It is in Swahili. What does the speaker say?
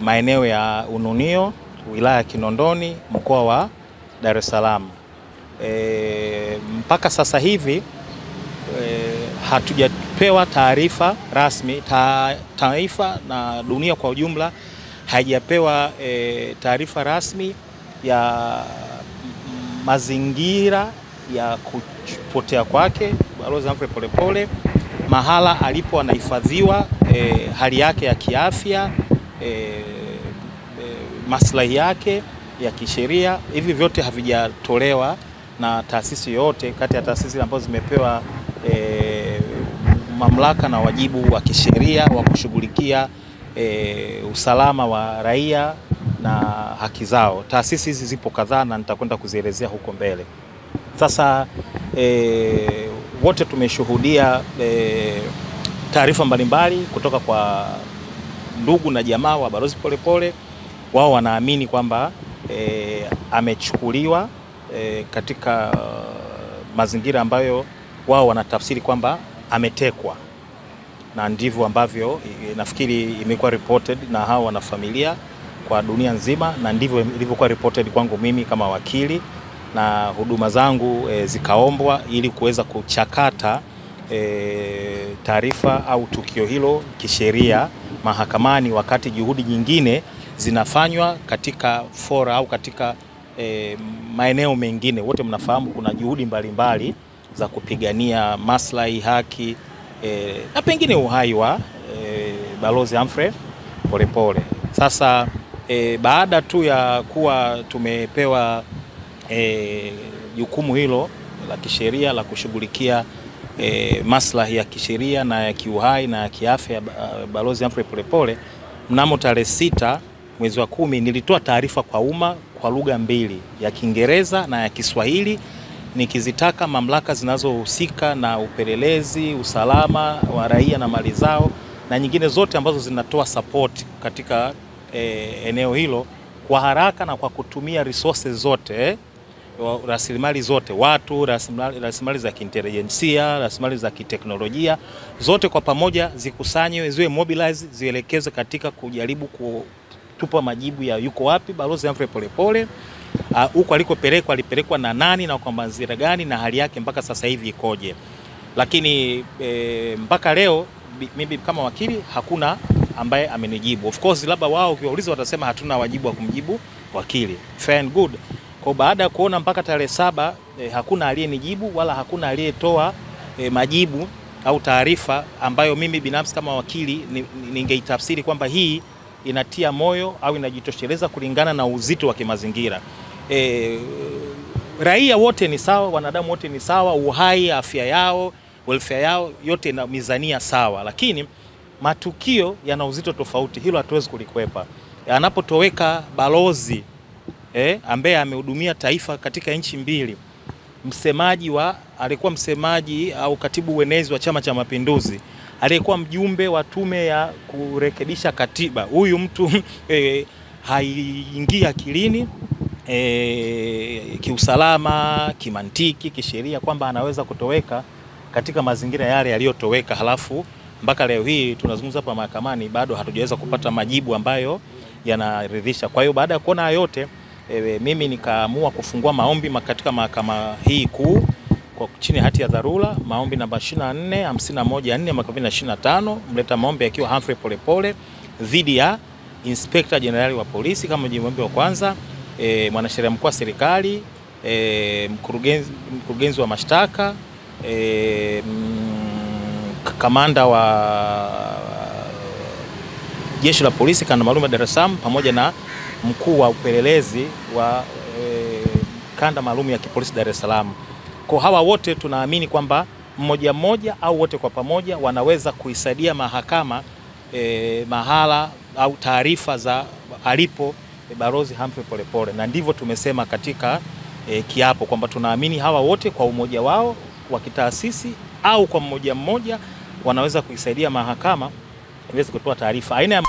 maeneo ya Ununio, wilaya ya Kinondoni, mkoa wa Dar es Salaam. Mpaka sasa hivi hatujapewa taarifa rasmi, taifa na dunia kwa ujumla haijapewa taarifa rasmi ya mazingira ya kupotea kwake Balozi Humphrey Polepole, mahala alipo anahifadhiwa, hali yake ya kiafya, maslahi yake ya kisheria. Hivi vyote havijatolewa na taasisi yote kati ya taasisi ambazo zimepewa mamlaka na wajibu wa kisheria wa kushughulikia usalama wa raia na haki zao. Taasisi hizi zipo kadhaa na nitakwenda kuzielezea huko mbele. Sasa wote tumeshuhudia taarifa mbalimbali kutoka kwa ndugu na jamaa wa Balozi Polepole. Wao wanaamini kwamba amechukuliwa katika mazingira ambayo wao wanatafsiri kwamba ametekwa, na ndivyo ambavyo nafikiri imekuwa reported na hao wanafamilia kwa dunia nzima, na ndivyo ilivyokuwa reported kwangu mimi kama wakili, na huduma zangu zikaombwa ili kuweza kuchakata taarifa au tukio hilo kisheria mahakamani, wakati juhudi nyingine zinafanywa katika fora au katika maeneo mengine. Wote mnafahamu kuna juhudi mbalimbali za kupigania maslahi, haki na pengine uhai wa Balozi Humphrey Polepole. Sasa baada tu ya kuwa tumepewa jukumu hilo la kisheria la kushughulikia maslahi ya kisheria na ya kiuhai na ya kiafya Balozi Humphrey Polepole, mnamo tarehe 6 mwezi wa 10 nilitoa taarifa kwa umma kwa lugha mbili, ya Kiingereza na ya Kiswahili, nikizitaka mamlaka zinazohusika na upelelezi, usalama wa raia na mali zao na nyingine zote ambazo zinatoa support katika eneo hilo kwa haraka na kwa kutumia resources zote, rasilimali zote, watu, rasilimali za kiintelijensia, rasilimali za kiteknolojia, zote kwa pamoja zikusanywe, ziwe mobilize, zielekezwe katika kujaribu kutupa majibu ya yuko wapi Balozi Humphrey Polepole, huko alikopelekwa, alipelekwa na nani na kwa mazingira gani, na hali yake mpaka sasa hivi ikoje. Lakini mpaka leo mimi kama wakili hakuna ambaye amenijibu. Of course labda wao ukiwauliza watasema hatuna wajibu wa kumjibu wakili. Fair and good. Kwa baada ya kuona mpaka tarehe 7 hakuna aliyenijibu wala hakuna aliyetoa majibu au taarifa ambayo mimi binafsi kama wakili ningeitafsiri kwamba hii inatia moyo au inajitosheleza kulingana na uzito wa kimazingira. Raia wote ni sawa, wanadamu wote ni sawa, uhai, afya yao, welfare yao yote ina mizania sawa, lakini matukio yana uzito tofauti. Hilo hatuwezi kulikwepa. Anapotoweka balozi ambaye amehudumia taifa katika nchi mbili, alikuwa msemaji au katibu uenezi wa Chama cha Mapinduzi, aliyekuwa mjumbe wa tume ya kurekebisha katiba, huyu mtu haingii akilini kiusalama, kimantiki, kisheria kwamba anaweza kutoweka katika mazingira yale yaliyotoweka, halafu mpaka leo hii tunazungumza hapa mahakamani bado hatujaweza kupata majibu ambayo yanaridhisha. Kwa hiyo baada ya kuona yote mimi nikaamua kufungua maombi katika mahakama hii kuu kwa chini hati ya dharura, maombi namba 24-51-4/2025, mleta maombi akiwa Humphrey Polepole dhidi ya Inspector General wa polisi kama mjumbe wa kwanza, mwanasheria mkuu wa serikali, mkurugenzi wa mashtaka, kamanda wa jeshi la polisi kanda maalum ya Dar es Salaam, pamoja na mkuu wa upelelezi wa kanda maalum ya kipolisi Dar es Salaam. Kwa hawa wote tunaamini kwamba mmoja mmoja au wote kwa pamoja wanaweza kuisaidia mahakama mahala au taarifa za alipo Balozi Humphrey Polepole, na ndivyo tumesema katika kiapo kwamba tunaamini hawa wote kwa umoja wao wa kitaasisi au kwa mmoja mmoja wanaweza kuisaidia mahakama iweze kutoa taarifa aina ya